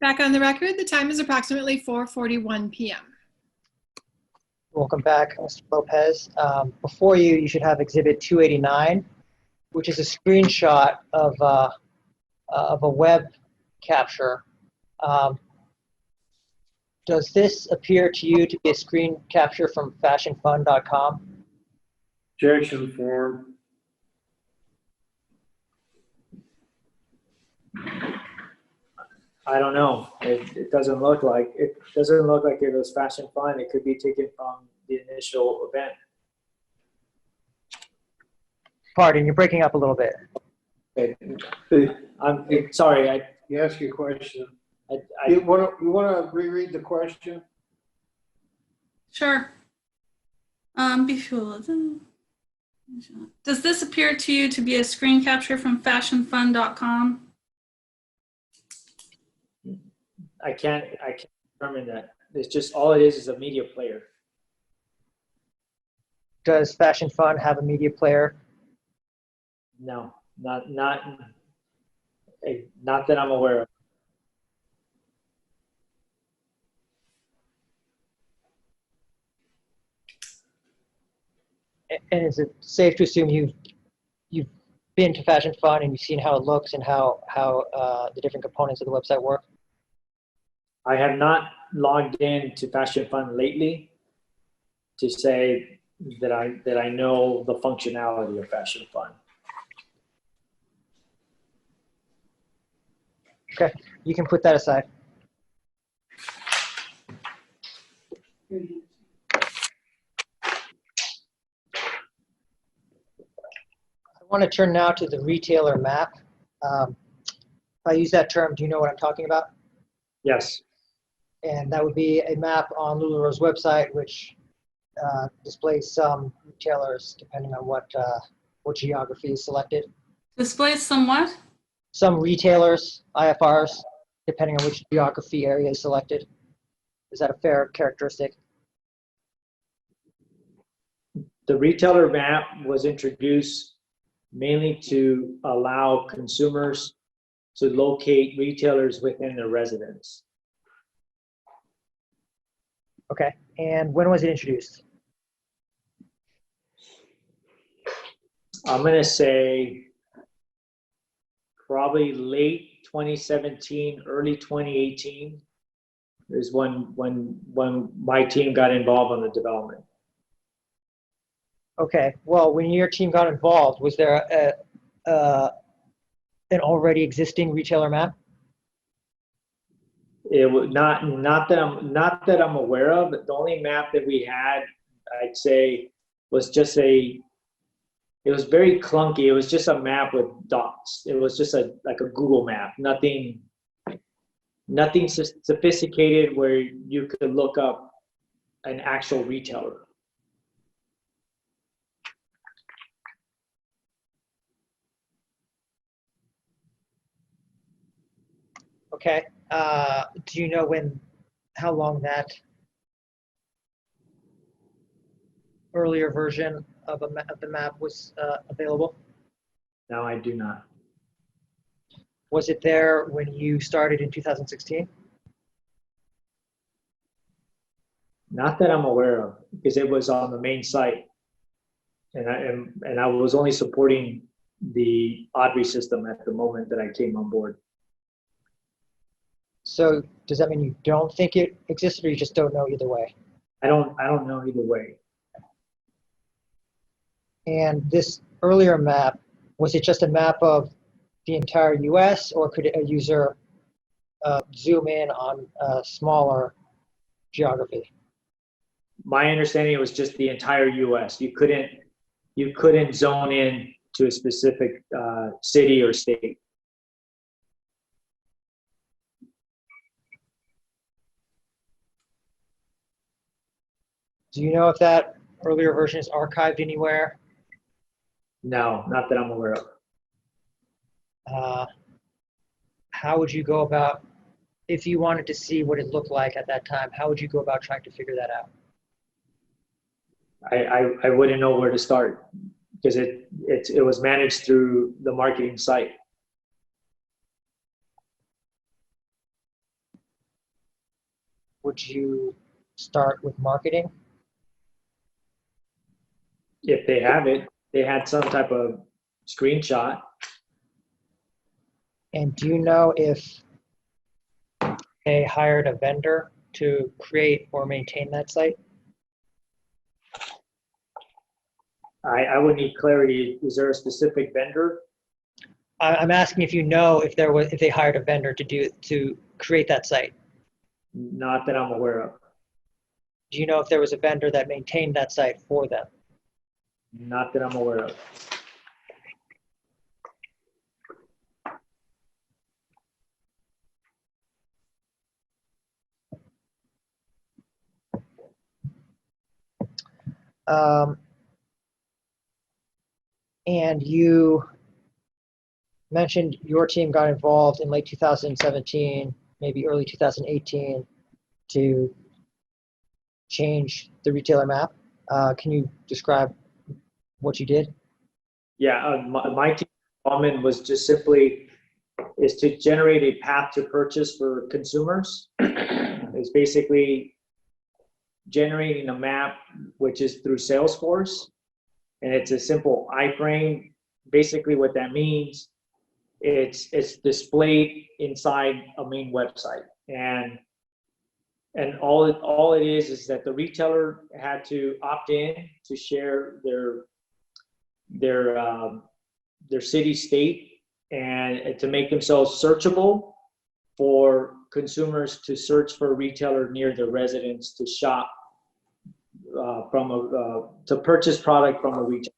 Back on the record, the time is approximately 4:41 p.m. Welcome back, Mr. Lopez. Before you, you should have Exhibit 289, which is a screenshot of a web capture. Does this appear to you to be a screen capture from fashionfun.com? Objection form. I don't know. It doesn't look like it. Doesn't look like it was Fashion Fun. It could be taken from the initial event. Pardon, you're breaking up a little bit. Okay. I'm sorry. You ask your question. I You want to reread the question? Sure. Before does this appear to you to be a screen capture from fashionfun.com? I can't determine that. It's just all it is a media player. Does Fashion Fun have a media player? No, not that I'm aware of. And is it safe to assume you've been to Fashion Fun and you've seen how it looks and how the different components of the website work? I have not logged in to Fashion Fun lately to say that I know the functionality of Fashion Fun. Okay, you can put that aside. I want to turn now to the retailer map. If I use that term, do you know what I'm talking about? Yes. And that would be a map on LuLaRoe's website, which displays some retailers depending on what geography is selected. Displays somewhat? Some retailers, IFRs, depending on which geography area is selected. Is that a fair characteristic? The retailer map was introduced mainly to allow consumers to locate retailers within their residence. Okay, and when was it introduced? I'm going to say probably late 2017, early 2018 is when my team got involved on the development. Okay, well, when your team got involved, was there an already existing retailer map? It was not that I'm aware of. The only map that we had, I'd say, was just it was very clunky. It was just a map with dots. It was just like a Google map. Nothing sophisticated where you could look up an actual retailer. Okay, do you know how long that earlier version of the map was available? No, I do not. Was it there when you started in 2016? Not that I'm aware of, because it was on the main site, and I was only supporting the Audrey system at the moment that I came on board. So does that mean you don't think it existed, or you just don't know either way? I don't know either way. And this earlier map, was it just a map of the entire U.S., or could a user zoom in on a smaller geography? My understanding, it was just the entire U.S. You couldn't zone in to a specific city or state. Do you know if that earlier version is archived anywhere? No, not that I'm aware of. How would you go about, if you wanted to see what it looked like at that time, how would you go about trying to figure that out? I wouldn't know where to start, because it was managed through the marketing site. would you start with marketing? If they have it, they had some type of screenshot. And do you know if they hired a vendor to create or maintain that site? I would need clarity. Is there a specific vendor? I'm asking if you know if they hired a vendor to create that site. Not that I'm aware of. Do you know if there was a vendor that maintained that site for them? Not that I'm aware of. And you mentioned your team got involved in late 2017, maybe early 2018, to change the retailer map. Can you describe what you did? Yeah, my team involvement was just simply is to generate a path to purchase for consumers. It's basically generating a map, which is through Salesforce, and it's a simple iframe. Basically, what that means, it's displayed inside a main website, and all it is that the retailer had to opt in to share their city state and to make themselves searchable for consumers to search for a retailer near their residence to shop to purchase product from a retailer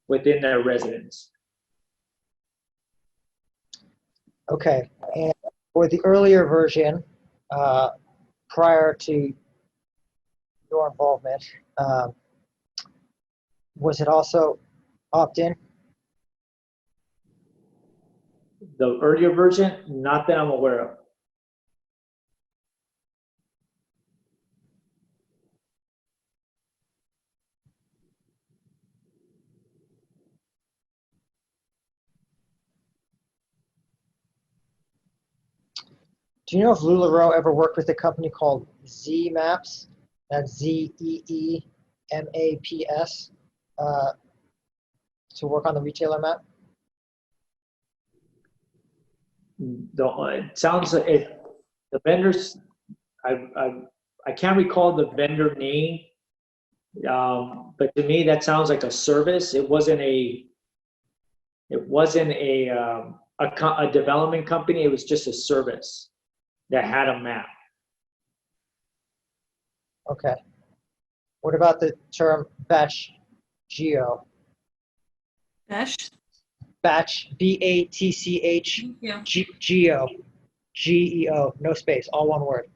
within their residence. Okay, and for the earlier version, prior to your involvement, was it also opt-in? The earlier version, not that I'm aware of. Do you know if LuLaRoe ever worked with a company called Z Maps? That's ZEEMAPS, to work on the retailer map? It sounds like the vendors. I can't recall the vendor name, but to me that sounds like a service. It wasn't a development company. It was just a service that had a map. Okay. What about the term batch geo? Besh? Batch, BATCH, Yeah. geo, GEO, no space, all one word.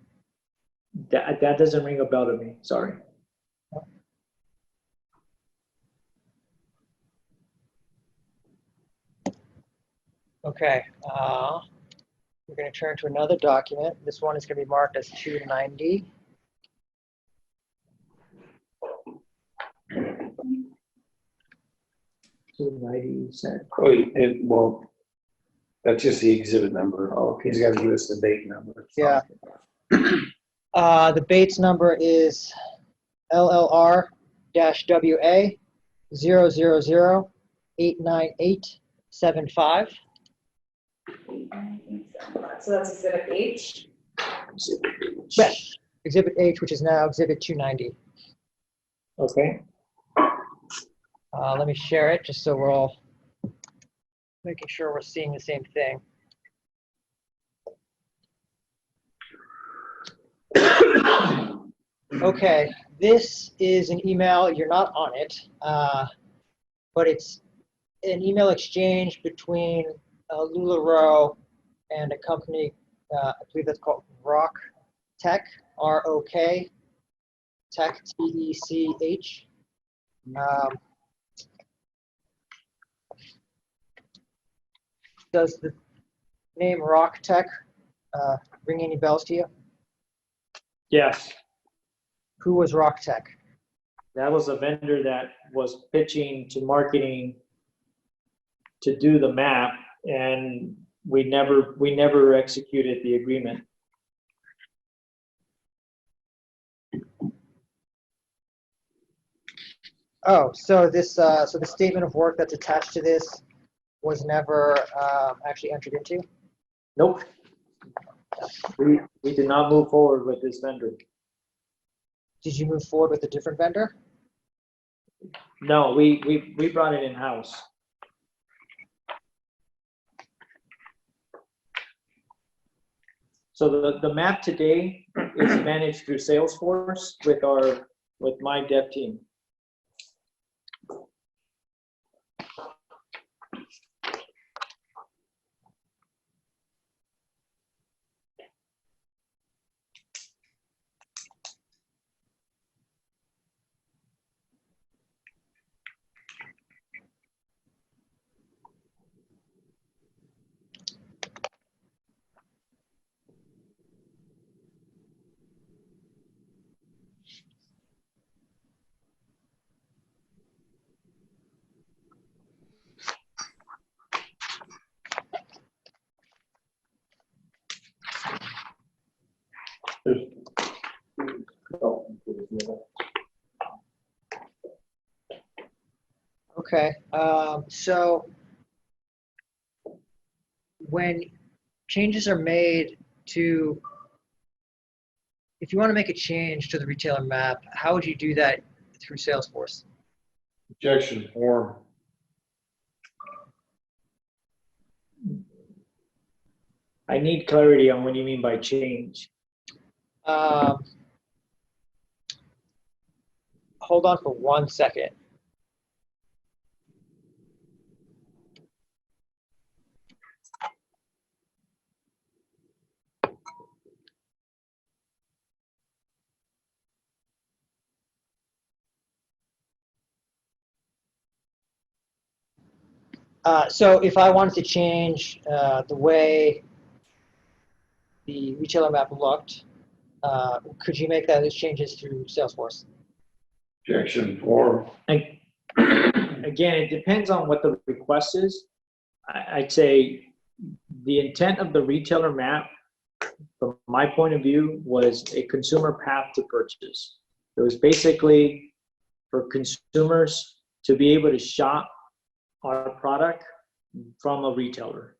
That doesn't ring a bell to me. Sorry. Okay. We're going to turn to another document. This one is going to be marked as 290. Well, that's just the exhibit number. Oh, okay. He's got to give us the date number. Yeah. The Bates number is LLR-WA 000-89875. So that's exhibit H. Yes, Exhibit H, which is now Exhibit 290. Okay. Let me share it just so we're all making sure we're seeing the same thing. Okay, this is an email. You're not on it, but it's an email exchange between LuLaRoe and a company, I believe that's called Rock Tech, R-O-K, Tech, T-E-C-H. Does the name Rock Tech ring any bells to you? Yes, Who was Rock Tech? that was a vendor that was pitching to marketing to do the map, and we never executed the agreement. Oh, so this, so the statement of work that's attached to this was never actually entered into? Nope. We did not move forward with this vendor. Did you move forward with a different vendor? No, we brought it in-house. So the map today is managed through Salesforce with my dev team. Okay, so when changes are made to, if you want to make a change to the retailer map, how would you do that through Salesforce? Objection form. I need clarity on what you mean by change. Hold on for 1 second. So if I wanted to change the way the retailer map looked, could you make those changes through Salesforce? Objection form. Again, it depends on what the request is. I'd say the intent of the retailer map, from my point of view, was a consumer path to purchase. It was basically for consumers to be able to shop our product from a retailer.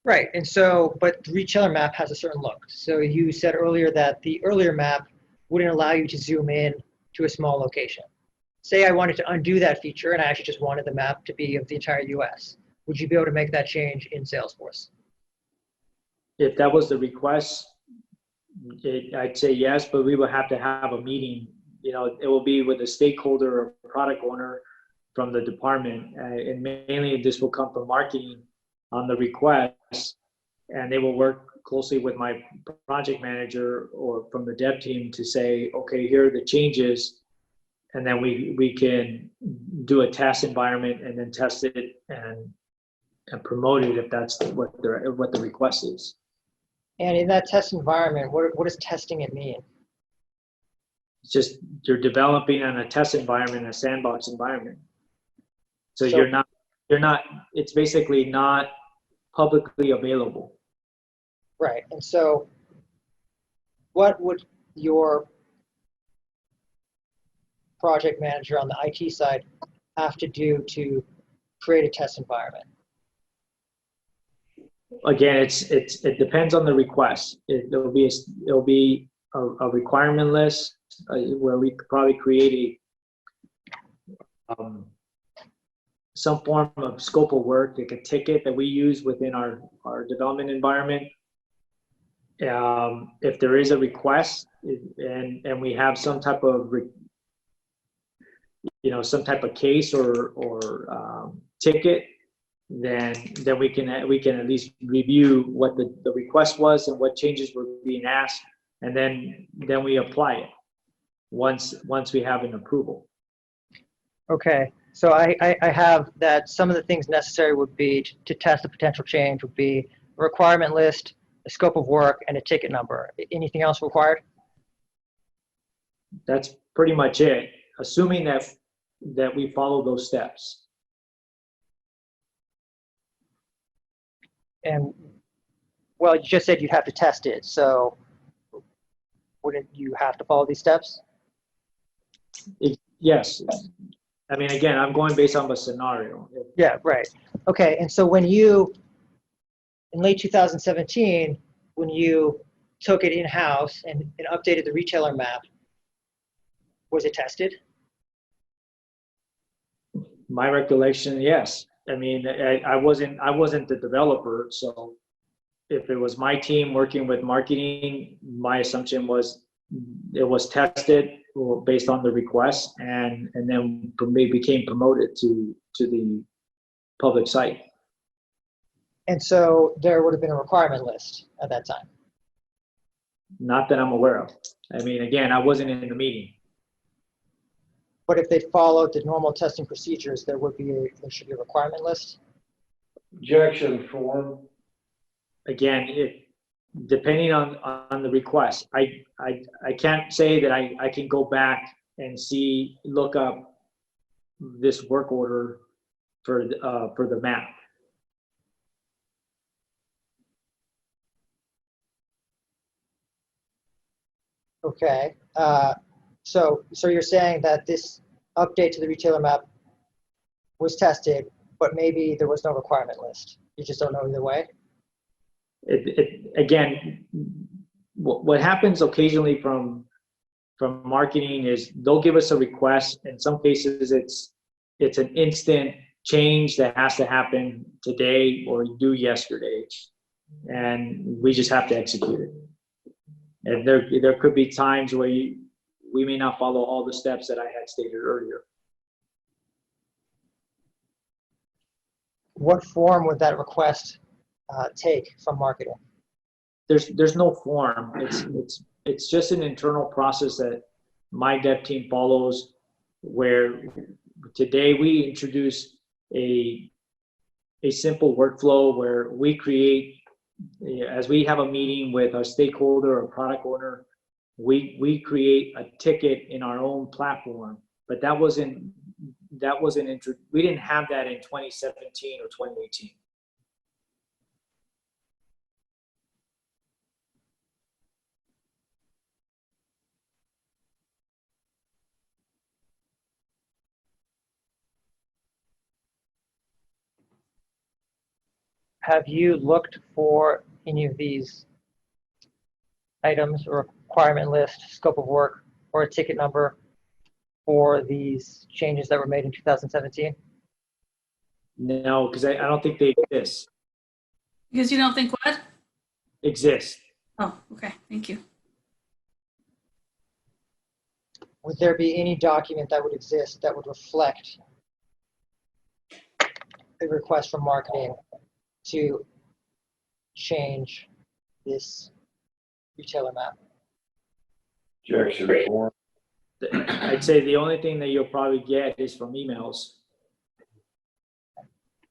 Right, and so, but the retailer map has a certain look. So you said earlier that the earlier map wouldn't allow you to zoom in to a small location. Say I wanted to undo that feature and I actually just wanted the map to be of the entire US. Would you be able to make that change in Salesforce? If that was the request, I'd say yes, but we would have to have a meeting. You know, it will be with a stakeholder or product owner from the department, and mainly this will come from marketing on the request, and they will work closely with my project manager or from the dev team to say, okay, here are the changes, and then we can do a test environment and then test it and promote it if that's what the request is. And in that test environment, what does testing it mean? It's just you're developing on a test environment, a sandbox environment. So you're not, it's basically not publicly available. Right, and so what would your project manager on the IT side have to do to create a test environment? Again, it depends on the request. It'll be a requirement list where we could probably create some form of scope of work, like a ticket that we use within our development environment. If there is a request and we have some type of some type of case or ticket, then we can at least review what the request was and what changes were being asked, and then we apply it once we have an approval. Okay, so I have that some of the things necessary would be to test a potential change would be a requirement list, a scope of work, and a ticket number. Anything else required? That's pretty much it, assuming that we follow those steps. And, well, you just said you'd have to test it, so wouldn't you have to follow these steps? Yes. I mean, again, I'm going based on the scenario. Yeah, right. Okay, and so when you, in late 2017, when you took it in-house and updated the retailer map, was it tested? My recollection, yes. I mean, I wasn't the developer, so if it was my team working with marketing, my assumption was it was tested based on the request, and then became promoted to the public site. And so there would have been a requirement list at that time. Not that I'm aware of. I mean, again, I wasn't in the meeting. But if they followed the normal testing procedures, there should be a requirement list. Objection form. Again, depending on the request, I can't say that I can go back and look up this work order for the map. Okay. So you're saying that this update to the retailer map was tested, but maybe there was no requirement list. You just don't know either way. Again, what happens occasionally from marketing is they'll give us a request. In some cases, it's an instant change that has to happen today or due yesterday, and we just have to execute it. And there could be times where we may not follow all the steps that I had stated earlier. What form would that request take from marketing? There's no form. It's just an internal process that my dev team follows, where today we introduce a simple workflow where we create, as we have a meeting with a stakeholder or product owner, we create a ticket in our own platform. But we didn't have that in 2017 or 2018. Have you looked for any of these items or requirement list, scope of work, or a ticket number for these changes that were made in 2017? No, because I don't think they exist. Because you don't think what? Exist. Oh, okay. Thank you. Would there be any document that would exist that would reflect a request from marketing to change this retailer map? Objection form. I'd say the only thing that you'll probably get is from emails.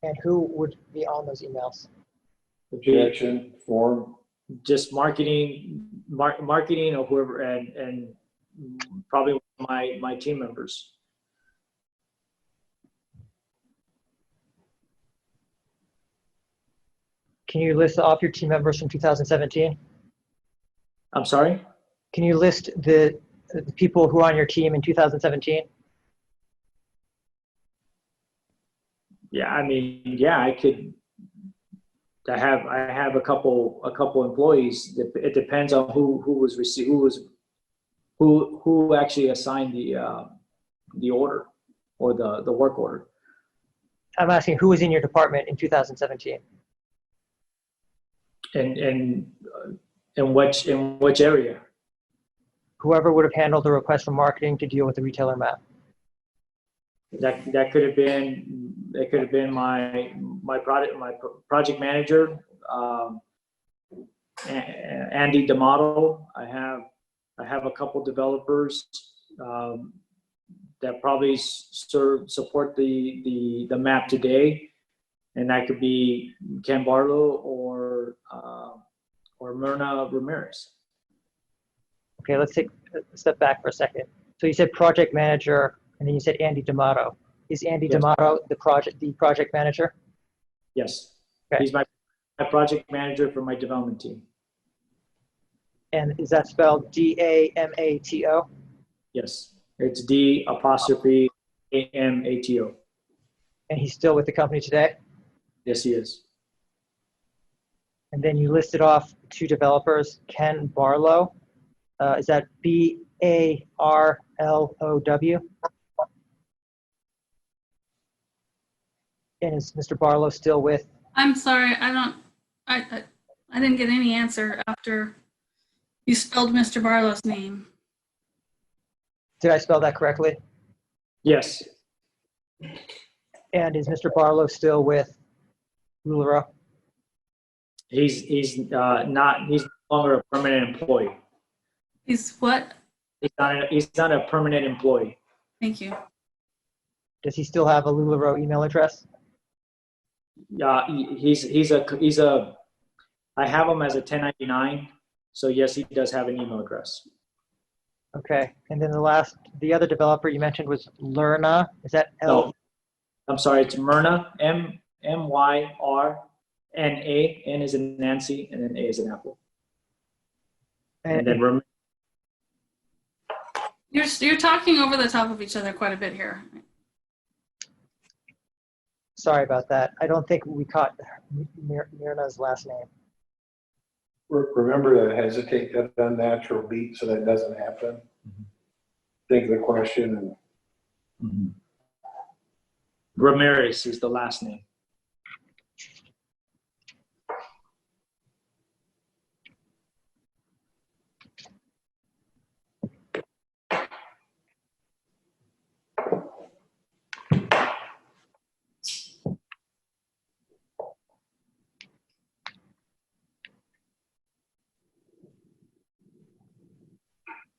And who would be on those emails? Objection form. Just marketing or whoever, and probably my team members. Can you list off your team members from 2017? I'm sorry? Can you list the people who are on your team in 2017? Yeah, I mean, yeah, I could. I have a couple employees. It depends on who actually assigned the order or the work order. I'm asking who was in your department in 2017? In which area? Whoever would have handled the request from marketing to deal with the retailer map. That could have been my project manager, Andy D'Amato. I have a couple developers that probably support the map today, and that could be Ken Barlow or Myrna Ramirez. Okay, let's take a step back for a second. So you said project manager, and then you said Andy D'Amato. Is Andy Yes. D'Amato the project manager? Yes, Okay. he's my project manager for my development team. And is that spelled D-A-M-A-T-O? Yes, It's D''AMATO. And he's still with the company today? Yes, he is. And then you listed off 2 developers, Ken Barlow. Is that Barlow? And is Mr. Barlow still with? I'm sorry, I didn't get any answer after you spelled Mr. Barlow's name. Did I spell that correctly? Yes. And is Mr. Barlow still with LuLaRoe? He's no longer a permanent employee. He's what? He's not a permanent employee. Thank you. Does he still have a LuLaRoe email address? I have him as a 1099. So yes, he does have an email address. Okay. And then the other developer you mentioned was Lerna. Is that L? No, I'm sorry, it's Myrna, Myrna, N is in Nancy, and then A is in Apple. And then You're talking over the top of each other quite a bit here. Sorry about that. I don't think we caught Myrna's last name. Remember to hesitate that unnatural beat so that doesn't happen. Think of the question and Ramirez is the last name.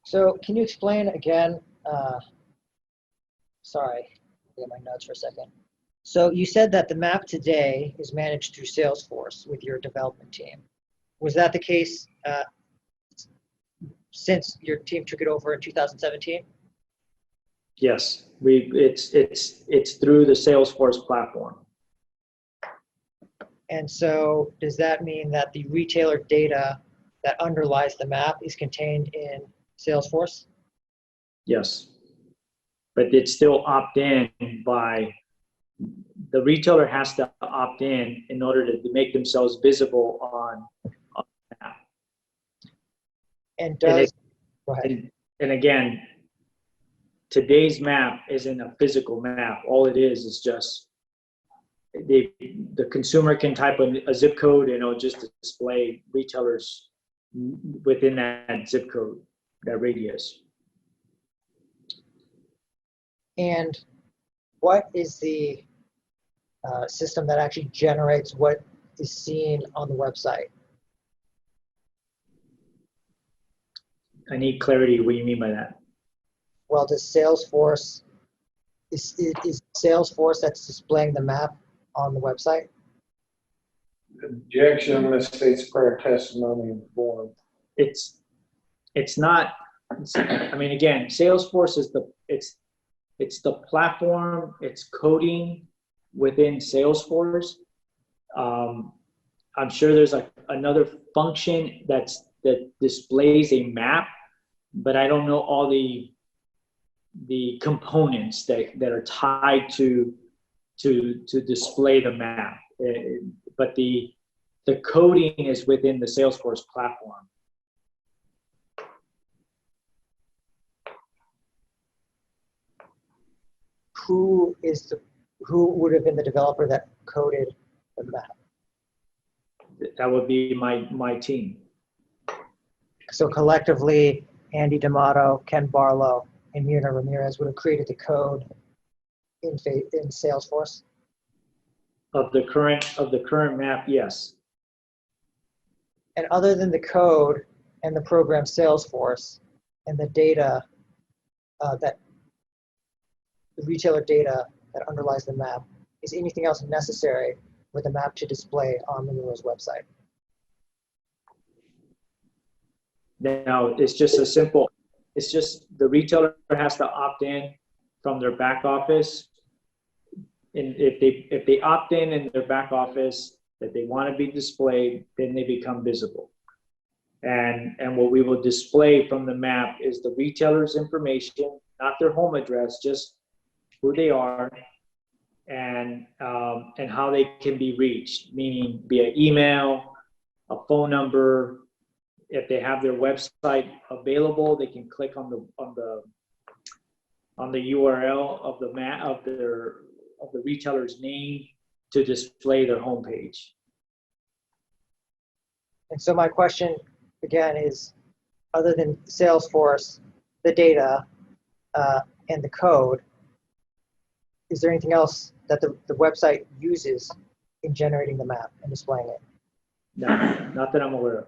So can you explain again, sorry, get my notes for a second. So you said that the map today is managed through Salesforce with your development team. Was that the case since your team took it over in 2017? Yes, it's through the Salesforce platform. And so does that mean that the retailer data that underlies the map is contained in Salesforce? Yes, but it's still opt-in by the retailer has to opt in order to make themselves visible on the app. And does, go ahead. And again, today's map isn't a physical map. All it is just the consumer can type a zip code and it'll just display retailers within that zip code, that radius. And what is the system that actually generates what is seen on the website? I need clarity. What do you mean by that? Well, does Salesforce, is Salesforce that's displaying the map on the website? objection, misstates prior testimony in form. It's not, I mean, again, Salesforce is it's the platform, it's coding within Salesforce. I'm sure there's another function that displays a map, but I don't know all the components that are tied to display the map. But the coding is within the Salesforce platform. Who would have been the developer that coded the map? That would be my team. So collectively, Andy D'Amato, Ken Barlow, and Myrna Ramirez would have created the code in Salesforce. Of the current map, yes. And other than the code and the program Salesforce and the data the retailer data that underlies the map, is anything else necessary for the map to display on the LuLaRoe's website? Now, it's just the retailer has to opt in from their back office. And if they opt in their back office that they want to be displayed, then they become visible. And what we will display from the map is the retailer's information not their home address, just who they are and how they can be reached, meaning via email, a phone number. If they have their website available, they can click on the URL of the retailer's name to display their homepage. And so my question again is, other than Salesforce, the data, and the code, is there anything else that the website uses in generating the map and displaying it? No, not that I'm aware of.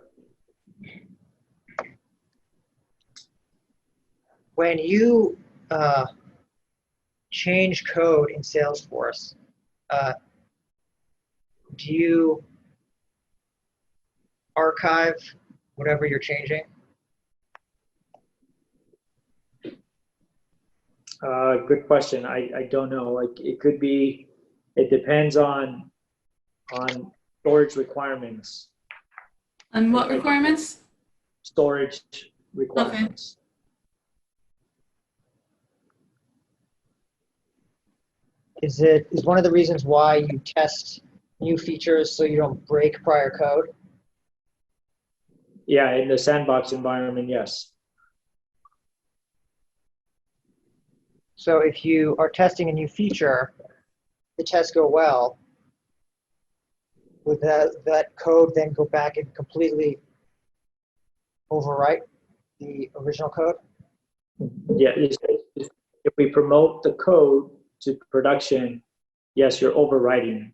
When you change code in Salesforce, do you archive whatever you're changing? Good question. I don't know. Like it could be. It depends on storage requirements. And what requirements? Storage requirements. Is one of the reasons why you test new features so you don't break prior code? Yeah, in the sandbox environment, yes. So if you are testing a new feature, the tests go well, would that code then go back and completely overwrite the original code? Yeah, if we promote the code to production, yes, you're overwriting.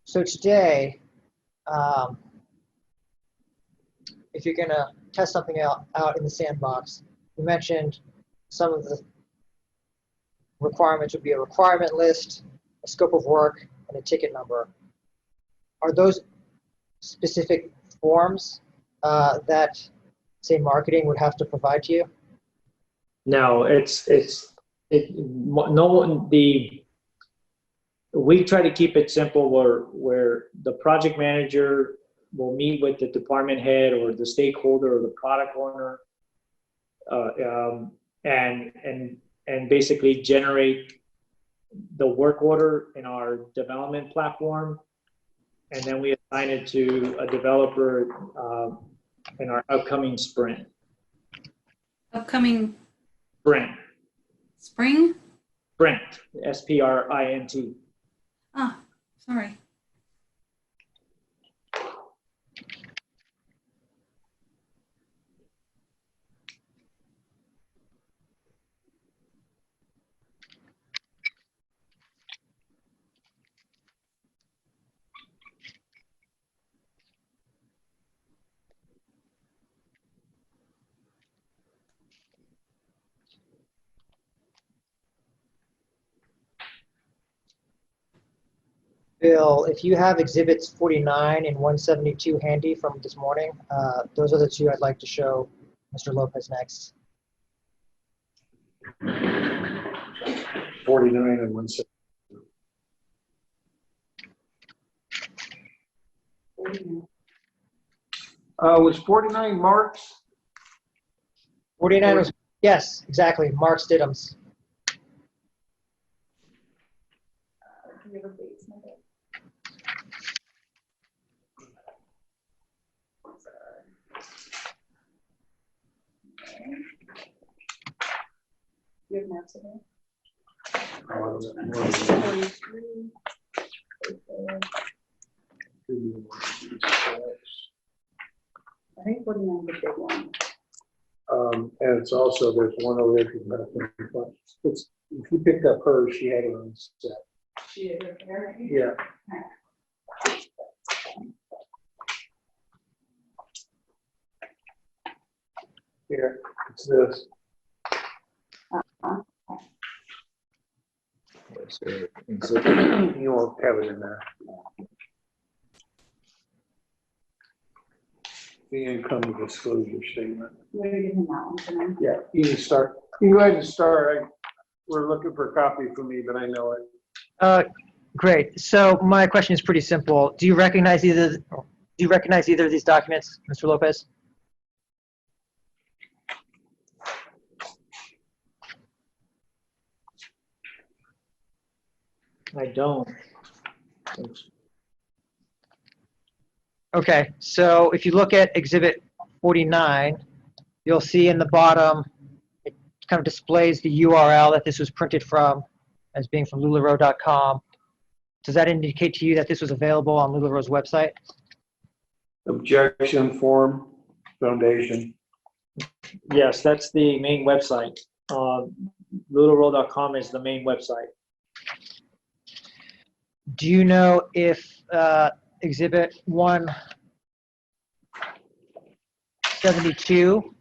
So today, if you're gonna test something out in the sandbox, you mentioned some of the requirements would be a requirement list, a scope of work, and a ticket number. Are those specific forms that, say, marketing would have to provide to you? No, we try to keep it simple where the project manager will meet with the department head or the stakeholder or the product owner and basically generate the work order in our development platform, and then we assign it to a developer in our upcoming sprint. Upcoming Sprint. spring? Sprint. SPRINT. Ah, sorry. Bill, if you have exhibits 49 and 172 handy from this morning, those are the two I'd like to show Mr. Lopez next. 49 and 170. Was 49 Mark's? 49 was, yes, exactly, Mark Stidham's. You have maps in I think 49 is a big one. And it's also, there's one over there. It's, if you picked up hers, she had it on set. She is right there. Yeah. Here, it's this. You won't have it in there. The income disclosure statement. We're gonna give him that one tonight. Yeah, you can start. You can go ahead and start. We're looking for a copy for me, but I know it. Great. So my question is pretty simple. Do you recognize either of these documents, Mr. Lopez? I don't. Okay, so if you look at Exhibit 49, you'll see in the bottom, it kind of displays the URL that this was printed from as being from LuLaRoe.com. Does that indicate to you that this was available on LuLaRoe's website? Objection form, foundation. Yes, that's the main website. LuLaRoe.com is the main website. Do you know if Exhibit 172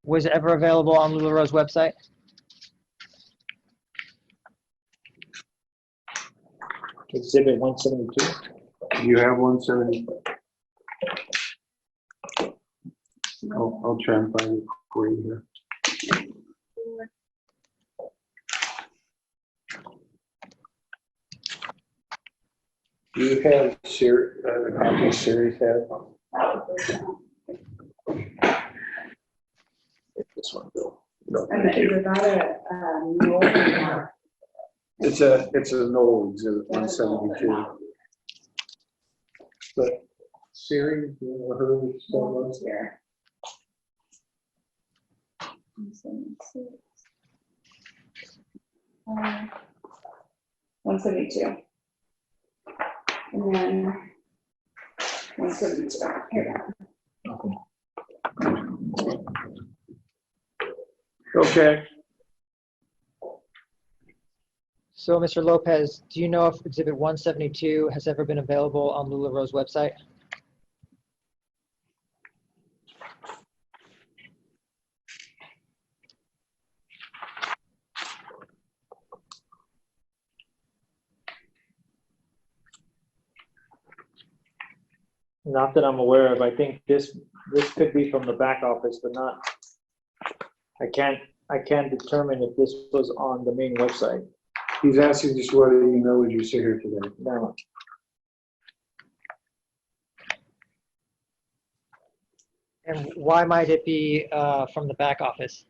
was ever available on LuLaRoe's website? Exhibit 172. You have 170. I'll try and find it for you here. Do you have a copy of series have? This one, Bill. No, And thank is you. it not a no or It's an old exhibit 172. But series, you know, her no? stuff. It's here. 176. 172. And then 172. Here we go. Okay. So, Mr. Lopez, do you know if Exhibit 172 has ever been available on LuLaRoe's website? Not that I'm aware of. I think this could be from the back office, but not. I can't determine if this was on the main website. He's asking just whether you know as you sit here today. No. And why might it be from the back office?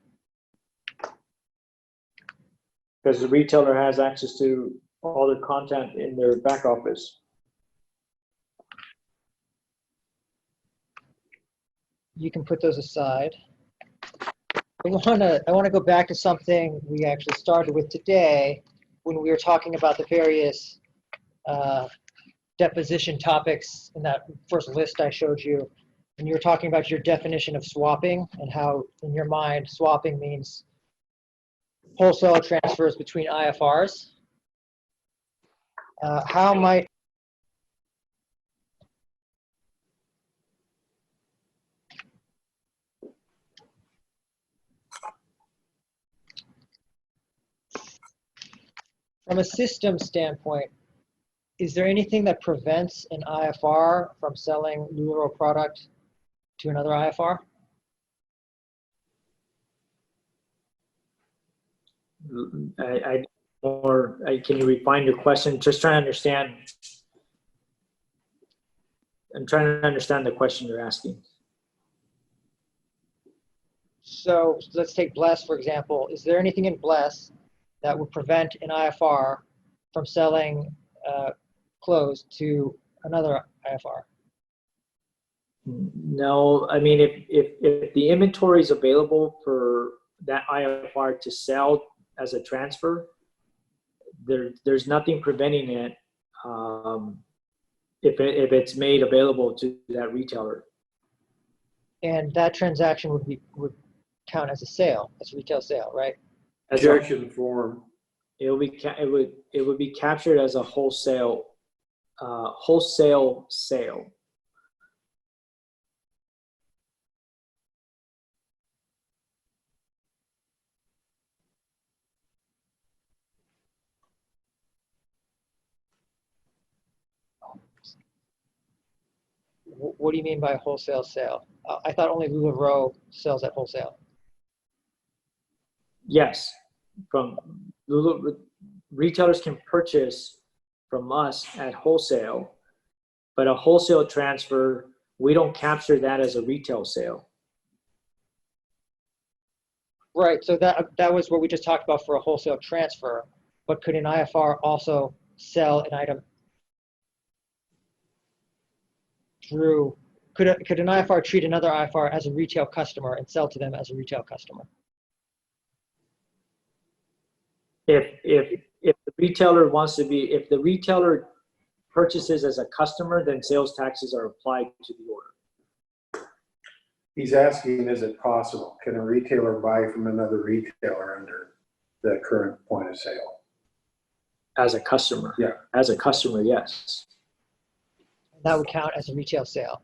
Because the retailer has access to all the content in their back office. You can put those aside. I want to go back to something we actually started with today when we were talking about the various deposition topics in that first list I showed you. And you were talking about your definition of swapping and how, in your mind, swapping means wholesale transfers between IFRs. How might From a system standpoint, is there anything that prevents an IFR from selling LuLaRoe product to another IFR? Can you refine your question? Just trying to understand. I'm trying to understand the question you're asking. So let's take Bless, for example. Is there anything in Bless that would prevent an IFR from selling clothes to another IFR? No, I mean, if the inventory is available for that IFR to sell as a transfer, there's nothing preventing it if it's made available to that retailer. And that transaction would count as a sale, as a retail sale, right? Objection form. It would be captured as a wholesale sale. What do you mean by wholesale sale? I thought only LuLaRoe sells at wholesale. Yes, from retailers can purchase from us at wholesale, but a wholesale transfer, we don't capture that as a retail sale. Right, so that was what we just talked about for a wholesale transfer, but could an IFR also sell an item through, could an IFR treat another IFR as a retail customer and sell to them as a retail customer? If the retailer wants to be, if the retailer purchases as a customer, then sales taxes are applied to the order. He's asking, is it possible? Can a retailer buy from another retailer under the current point of sale? As a customer. Yeah. As a customer, yes. That would count as a retail sale.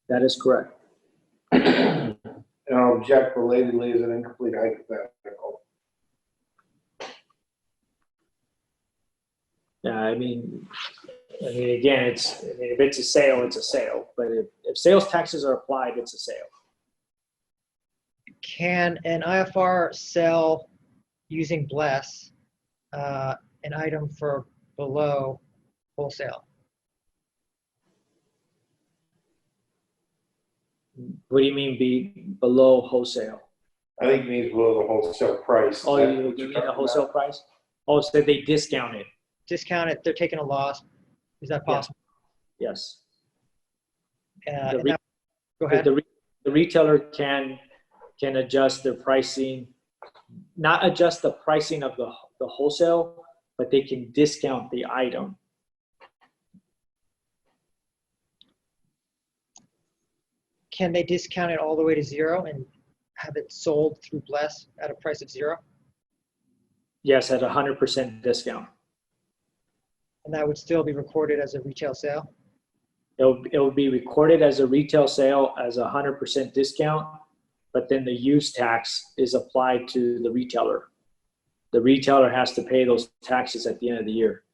That is correct. And I'll object relatedly as an incomplete hypothetical. Yeah, I mean, again, if it's a sale, it's a sale. But if sales taxes are applied, it's a sale. Can an IFR sell using Bless an item for below wholesale? What do you mean be below wholesale? I think it means below the wholesale price. Oh, Is that you what you're mean the talking wholesale about? price? Oh, so they discount it. Discount it, they're taking a loss. Is that possible? Yes. And go ahead. The retailer can adjust their pricing, not adjust the pricing of the wholesale, but they can discount the item. Can they discount it all the way to zero and have it sold through Bless at a price of zero? Yes, at 100% discount. And that would still be recorded as a retail sale? It will be recorded as a retail sale as 100% discount, but then the use tax is applied to the retailer. The retailer has to pay those taxes at the end of the year.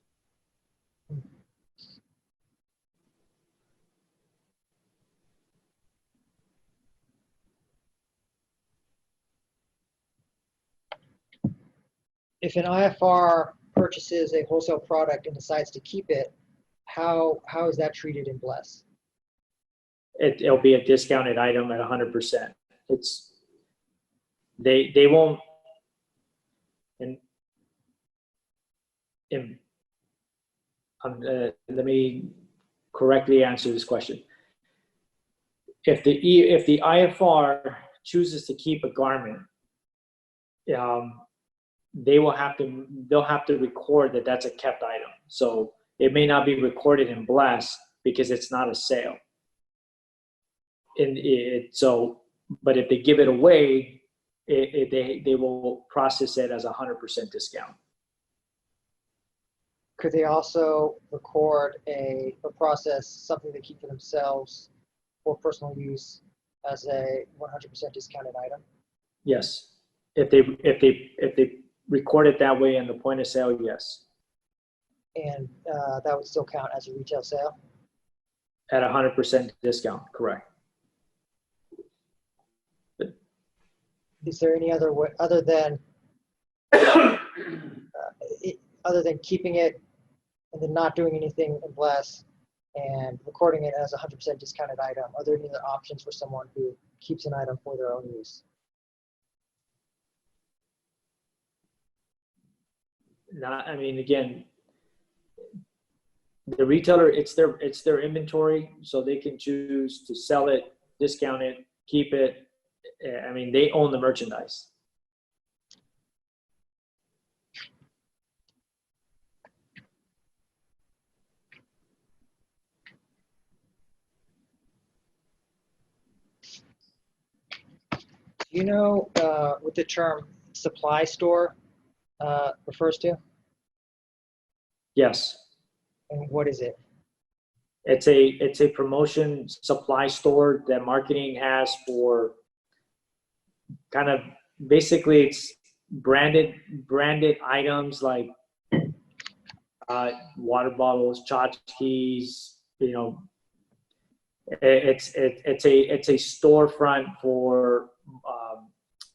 If an IFR purchases a wholesale product and decides to keep it, how is that treated in Bless? It'll be a discounted item at 100%. They won't, let me correctly answer this question. If the IFR chooses to keep a garment, they'll have to record that that's a kept item. So it may not be recorded in Bless because it's not a sale. But if they give it away, they will process it as 100% discount. Could they also record or process something they keep for themselves for personal use as a 100% discounted item? Yes, if they record it that way in the point of sale, yes, And that would still count as a retail sale? at 100% discount, correct. Is there any other way, other than keeping it and then not doing anything in Bless and recording it as a 100% discounted item, are there any other options for someone who keeps an item for their own use? Again, the retailer, it's their inventory, so they can choose to sell it, discount it, keep it. They own the merchandise. Do you know what the term supply store refers to? Yes, And what is it? it's a promotion supply store that marketing has for kind of, basically it's branded items like water bottles, tchotchkes, It's a storefront for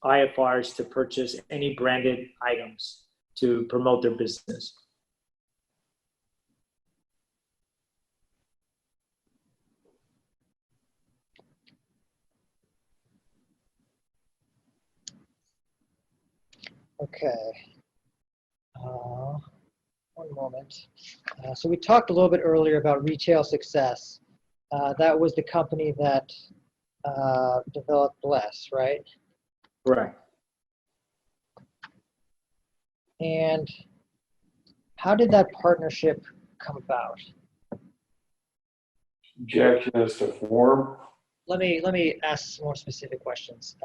IFRs to purchase any branded items to promote their business. Okay. One moment. So we talked a little bit earlier about Retail Success. That was the company that developed Bless, right? Correct. And how did that partnership come about? Objection as to form. Let me ask some more specific questions.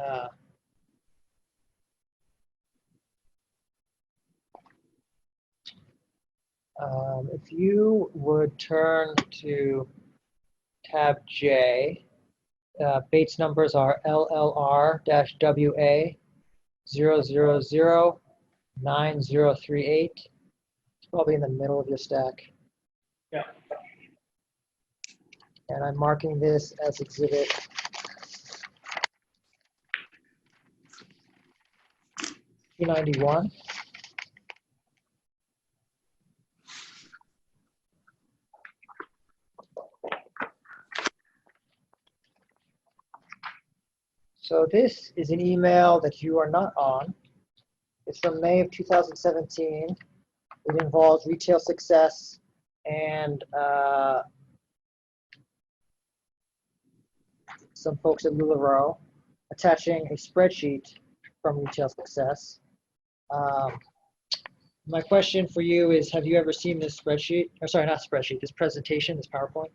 If you would turn to tab J, Bates numbers are LLR-WA 0009038. It's probably in the middle of your stack. Yeah. And I'm marking this as exhibit 291. So this is an email that you are not on. It's from May of 2017. It involves Retail Success and some folks at LuLaRoe attaching a spreadsheet from Retail Success. My question for you is, have you ever seen this spreadsheet? Or sorry, not spreadsheet, this presentation, this PowerPoint?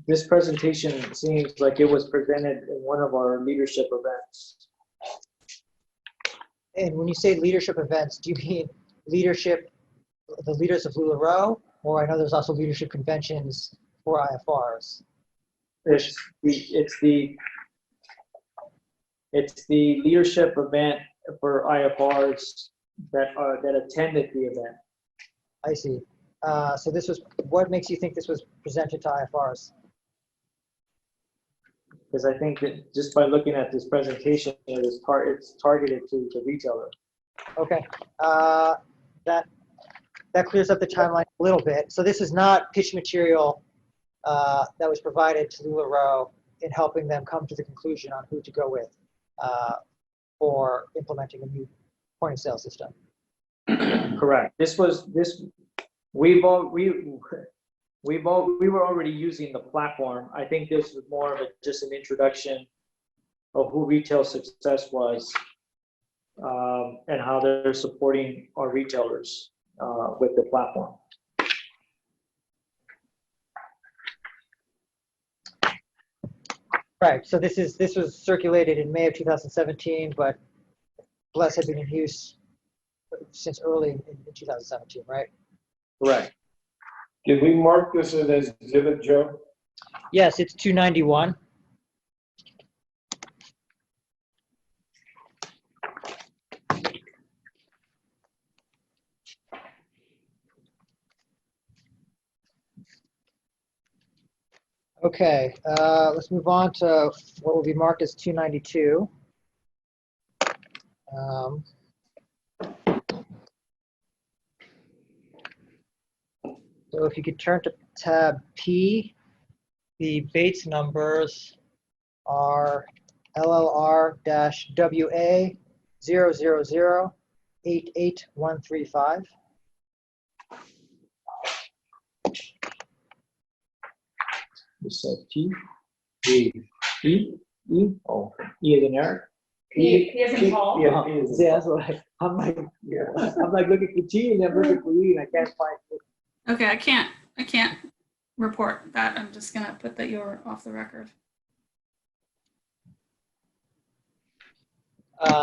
This presentation seems like it was presented in one of our leadership events. And when you say leadership events, do you mean leadership, the leaders of LuLaRoe, or I know there's also leadership conventions for IFRs? It's the leadership event for IFRs that attended the event. I see. So this was, what makes you think this was presented to IFRs? Because I think that just by looking at this presentation, it's targeted to the retailer. Okay, that clears up the timeline a little bit. So this is not pitch material that was provided to LuLaRoe in helping them come to the conclusion on who to go with for implementing a new point of sale system. Correct. We were already using the platform. I think this was more of just an introduction of who Retail Success was and how they're supporting our retailers with the platform. Right. So this was circulated in May of 2017, but Bless had been in use since early in 2017, right? Correct. Did we mark this as exhibit, Joe? Yes, it's 291. Okay, let's move on to what will be marked as 292. So if you could turn to tab P, the Bates numbers are LLR-WA 000-88135. Is that T? E. E? E? Oh, E as in Eric? He is in Paul. Yeah, see, that's what I'm like, I'm like looking for T and I'm looking for E and I can't find it. Okay, I can't report that. I'm just gonna put that you're off the record.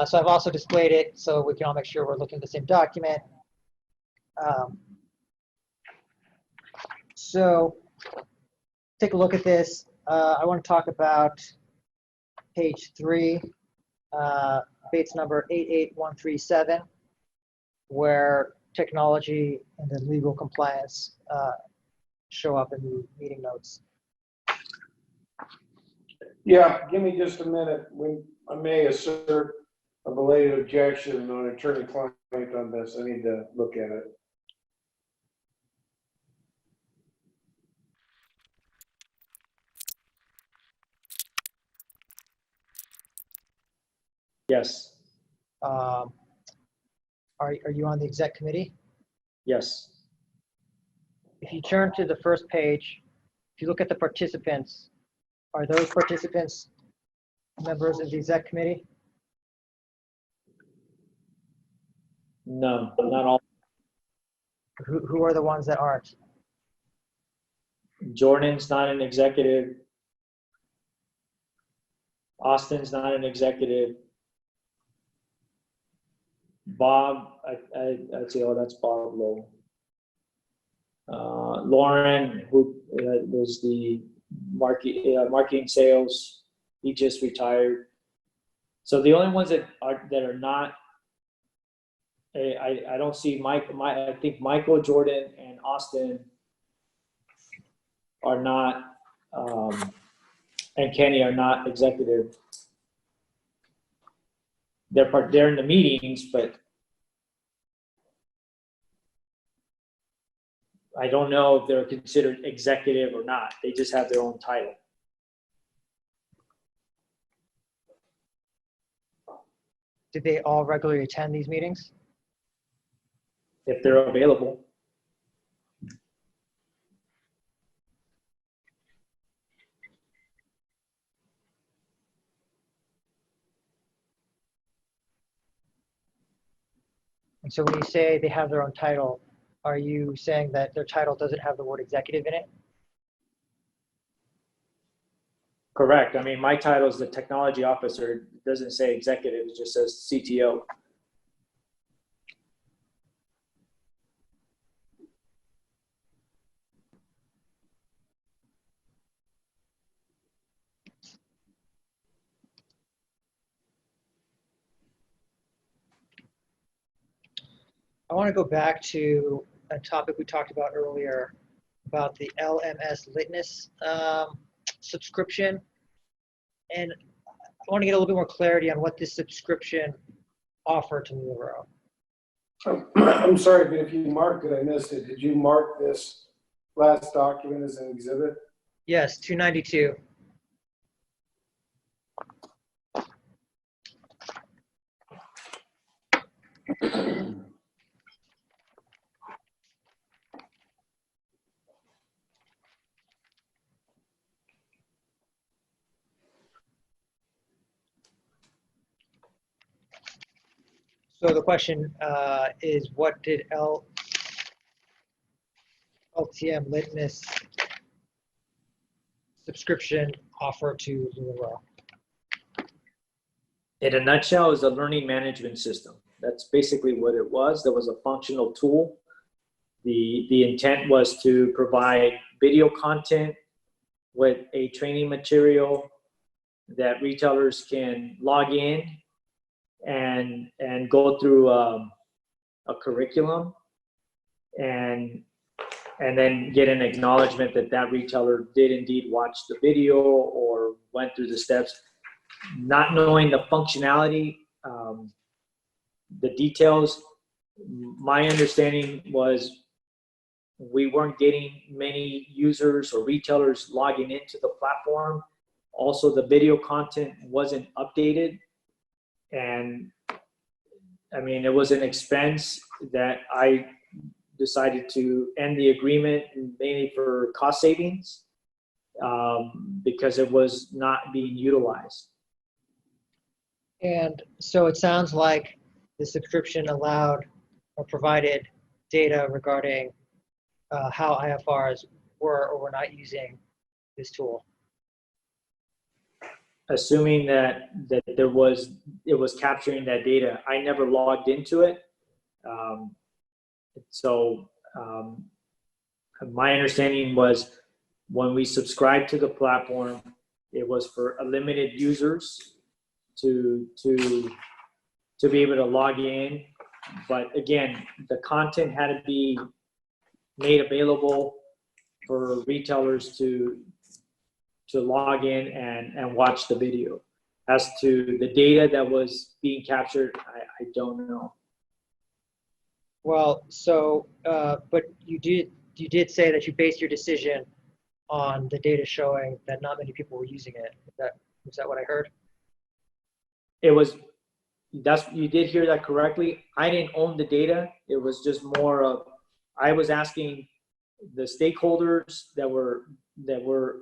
So I've also displayed it so we can all make sure we're looking at the same document. So take a look at this. I want to talk about page 3, Bates number 88137, where technology and the legal compliance show up in the meeting notes. Yeah, give me just a minute. I may assert a belated objection on attorney-client on this. I need to look at it. Yes, Are you on the exec committee? yes, If you turn to the first page, if you look at the participants, are those participants members of the exec committee? no, not all. Who are the ones that aren't? Jordan's not an executive. Austin's not an executive. Bob, I'd say, oh, that's Bob Lowe. Lauren, who was the marketing sales, he just retired. So the only ones that are not, I don't see I think Michael, Jordan, and Austin are not, and Kenny are not executive. They're in the meetings, but I don't know if they're considered executive or not. They just have their own title. Did they all regularly attend these meetings? If they're available. And so when you say they have their own title, are you saying that their title doesn't have the word executive in it? Correct. I mean, my title is the technology officer. It doesn't say executive, it just says CTO. I want to go back to a topic we talked about earlier about the LMS Litness subscription. And I want to get a little bit more clarity on what this subscription offered to LuLaRoe. I'm sorry, but if you marked it, I missed it. Did you mark this last document as an exhibit? Yes, 292. So the question is, what did LTM Litness subscription offer to LuLaRoe? In a nutshell, is a learning management system. That's basically what it was. There was a functional tool. The intent was to provide video content with a training material that retailers can log in and go through a curriculum and then get an acknowledgement that that retailer did indeed watch the video or went through the steps. Not knowing the functionality, the details, my understanding was we weren't getting many users or retailers logging into the platform. Also, the video content wasn't updated. And I mean, it was an expense that I decided to end the agreement mainly for cost savings. because it was not being utilized. And so it sounds like the subscription allowed or provided data regarding how IFRs were or were not using this tool. Assuming that it was capturing that data. I never logged into it. My understanding was when we subscribed to the platform, it was for limited users to be able to log in. But again, the content had to be made available for retailers to log in and watch the video. As to the data that was being captured, I don't know. Well, so, but you did say that you based your decision on the data showing that not many people were using it. Was that what I heard? You did hear that correctly. I didn't own the data. It was just more of, I was asking the stakeholders that were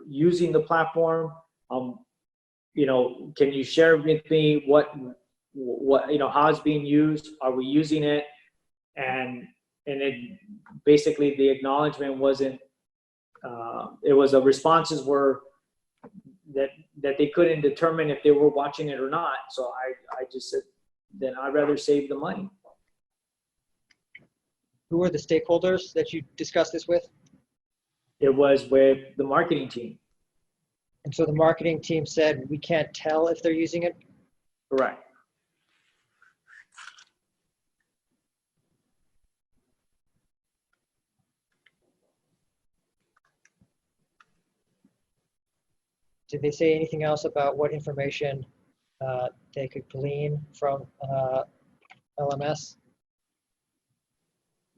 using the platform, can you share with me what how it's being used? Are we using it? And it basically, the acknowledgement wasn't, the responses were that they couldn't determine if they were watching it or not. So I just said, then I'd rather save the money. Who were the stakeholders that you discussed this with? It was with the marketing team. And so the marketing team said, we can't tell if they're using it? Correct. Did they say anything else about what information they could glean from LMS?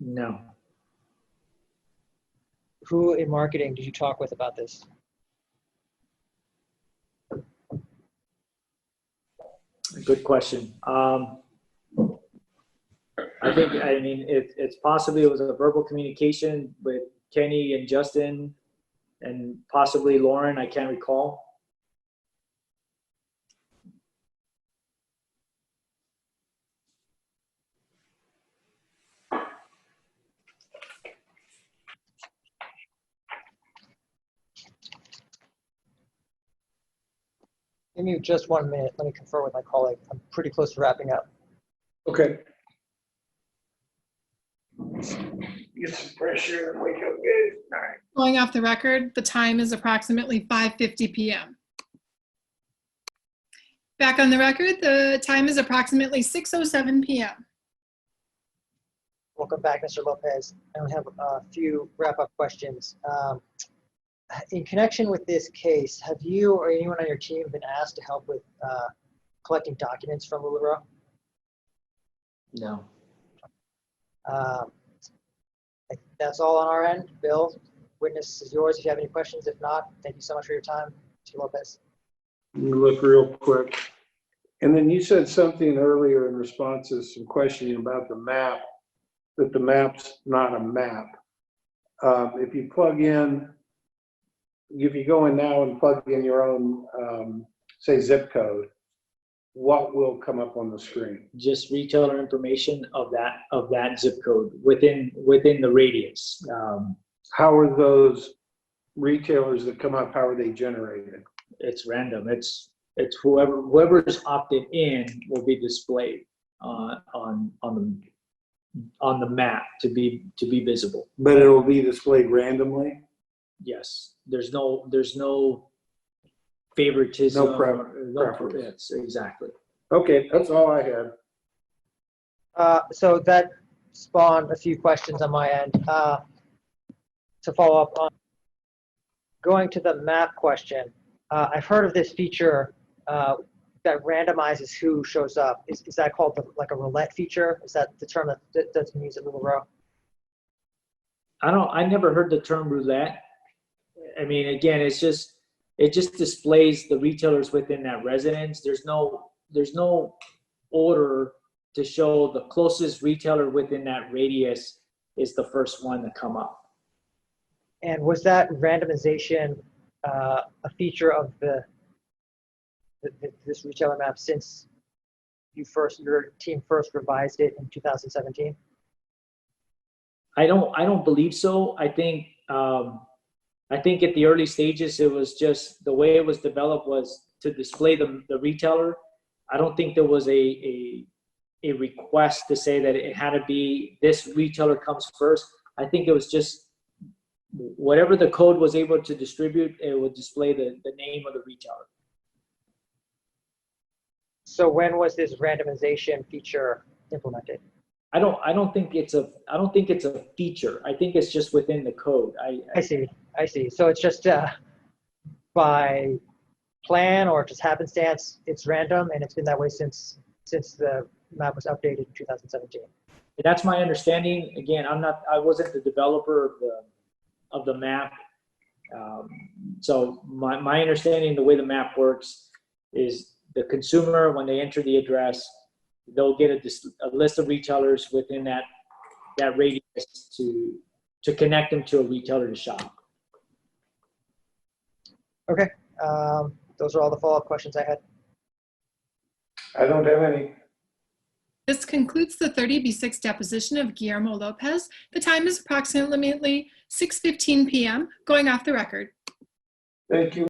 No. Who in marketing did you talk with about this? Good question. It's possibly it was a verbal communication with Kenny and Justin and possibly Lauren. I can't recall. Give me just 1 minute. Let me confer with my colleague. I'm pretty close to wrapping up. Okay. Get some fresh air and wake up good. All right. Going off the record, the time is approximately 5:50 p.m. Back on the record, the time is approximately 6:07 p.m. Welcome back, Mr. Lopez. And we have a few wrap-up questions. In connection with this case, have you or anyone on your team been asked to help with collecting documents from LuLaRoe? No. I think that's all on our end. Bill, witness is yours if you have any questions. If not, thank you so much for your time. Mr. Lopez. Let me look real quick. And then you said something earlier in response to some questioning about the map, that the map's not a map. If you plug in, if you go in now and plug in your own, say, zip code, what will come up on the screen? Just retailer information of that zip code within the radius. How are those retailers that come up, how are they generated? It's random. It's whoever's opted in will be displayed on the map to be visible. But it'll be displayed randomly? Yes. There's no favoritism. No preference. Yes, exactly. Okay, that's all I had. So that spawned a few questions on my end. To follow up on going to the map question, I've heard of this feature that randomizes who shows up. Is that called like a roulette feature? Is that the term that's been used at LuLaRoe? I never heard the term roulette. I mean, again, it just displays the retailers within that residence. There's no order to show the closest retailer within that radius is the first one to come up. And was that randomization a feature of this retailer map since your team first revised it in 2017? I don't believe so. I think at the early stages, it was just the way it was developed was to display the retailer. I don't think there was a request to say that it had to be this retailer comes first. I think it was just whatever the code was able to distribute, it would display the name of the retailer. So when was this randomization feature implemented? I don't think it's a feature. I think it's just within the code. I see. So it's just by plan or just happenstance, it's random, and it's been that way since the map was updated in 2017. That's my understanding. Again, I wasn't the developer of the map. So my understanding, the way the map works is the consumer, when they enter the address, they'll get a list of retailers within that radius to connect them to a retailer to shop. Okay. Those are all the follow-up questions I had. I don't have any. This concludes the 30B6 deposition of Guillermo Lopez. The time is approximately 6:15 p.m. Going off the record. Thank you.